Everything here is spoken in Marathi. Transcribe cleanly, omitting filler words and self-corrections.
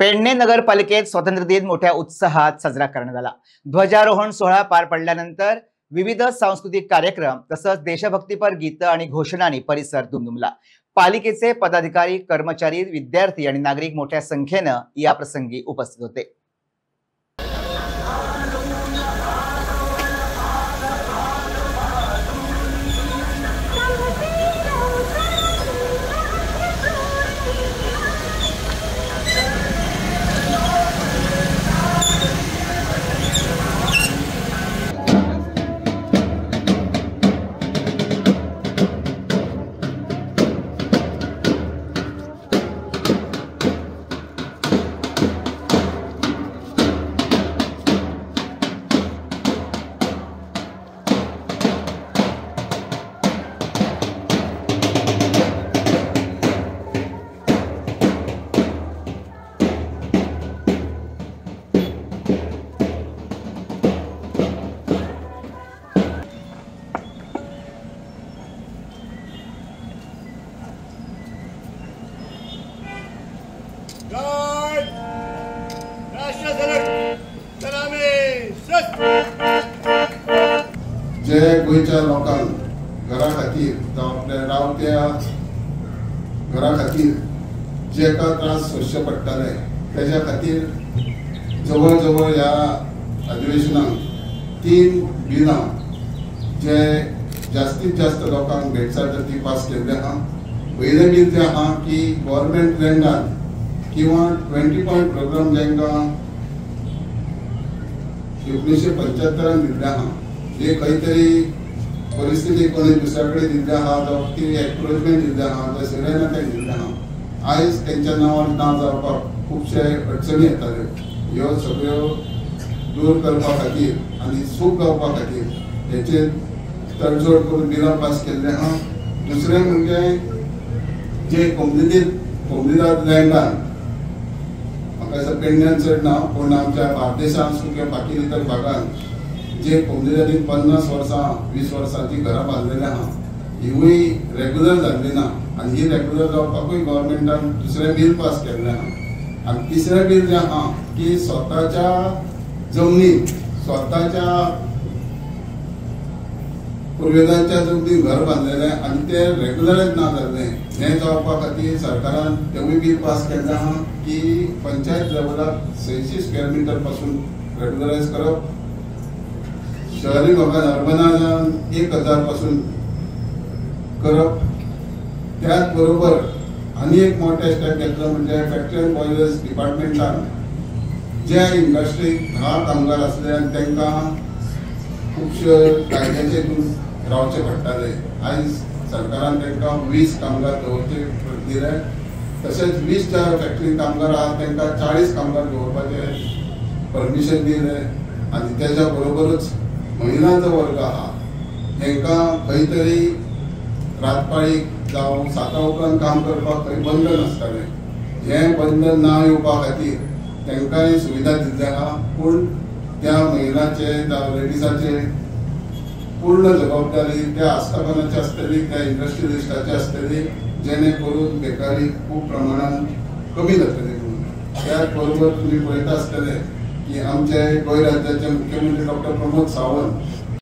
पेडणे नगरपालिकेत स्वातंत्र्य दिन मोठ्या उत्साहात साजरा करण्यात आला। ध्वजारोहण सोहळा पार पडल्यानंतर विविध सांस्कृतिक कार्यक्रम तसंच देशभक्तीपर गीत आणि घोषणांनी परिसर दुमदुमला। पालिकेचे पदाधिकारी, कर्मचारी, विद्यार्थी आणि नागरिक मोठ्या संख्येने या प्रसंगी उपस्थित होते। जे गोयच्या लोकांक घरा खातीर जावं आपल्या रावत्या घरा खातीर जे का त्रास सोंसचे पडटाले तेज्या खातीर जवळ जवळ ह्या अधिवेशनाक 3 बिलां जे जास्तीत जास्त लोकांक भेटसाट ती पास केल्ले आहा। पयलें बील जें आहा की गव्हर्मेंट लँडान किंवा 20 पॉयंट प्रोग्राम जांकां 1975 दिल्ले आहा, जे खंय तरी परिस्थिती कोणी दुसऱ्या कडेन दिल्ले आहा जावं ती एक्सप्रोचमेंट दिल्ले आहा जावं सिरेनाक दिल्ले आहा, आयज तेंच्या नांवार नांव जावपाक खुबशे अडचणी येताल्यो। ह्यो सगळ्यो दूर करपा खातीर आनी सूख गावपा खातीर हेचेर तडजोड करून बिलां पास केल्ले आहा। दुसरें म्हणजे जे कोमदिदाद लँडान म्हाका पेडण्यान चड ना पूण आमच्या बार्देशांत किंवा बाकी इतर भागांत जे कोमदिदादीन 50 वर्सां 20 वर्सांची घरां बांदलेली आहा, हिवूय रेग्युलर जाल्ली ना आनी ही रेग्युलर जावपाकूय गव्हर्मेंटान दुसरें बील पास केल्लें आहा। आनी तिसरें बील जें आहा की स्वताच्या जमनीत स्वताच्या पुर्वेजांच्या जमनीत घर बांदलेलें आनी ते रेग्युलरच ना जाल्लें, हें जावपा खातीर सरकारान तेवूय बील पास केल्लें आहा की पंचायत लेवलाक 600 स्क्वेअर मिटर पासून रेग्युलरायज करप, शहरी भागात अर्बनायजान 1000 पासून करप। त्याच बरोबर आनी एक मोठे स्टेप घेतलो म्हणजे फॅक्टरी अँड बॉयलर्स डिपार्टमेंटान ज्या इंडस्ट्रीक 10 कामगार आसले आनी तांकां खुबशे कायद्याचे रावचे पडटाले, आयज सरकारान तांकां 20 कामगार दवरचे दिले। तशेंच 20 ज्या फॅक्टरी कामगार आहात तांकां 40 कामगार दवरपाचें परमिशन दिलें। आनी तेज्या बरोबरच महिलांचो वर्ग आहा तांकां खंय तरी रातपाळीक जावं 7 उपरांत काम करपाक खंय बंधन आसतालें, हें बंधन ना येवपा खातीर तांकांय सुविधा दिल्ली आहा। पूण त्या महिलांचे जावं लेडिसांचे पूर्ण जबाबदारी त्या आस्थापनाची आसतली, त्या इंडस्ट्रियलिस्टाची आसतली, जेणे करून बेकारी खूब प्रमाणात कमी जातली। त्याच बरोबर तुम्ही पळयता आसतले की आमचे गोंय राज्याचे मुख्यमंत्री डॉ. प्रमोद सावंत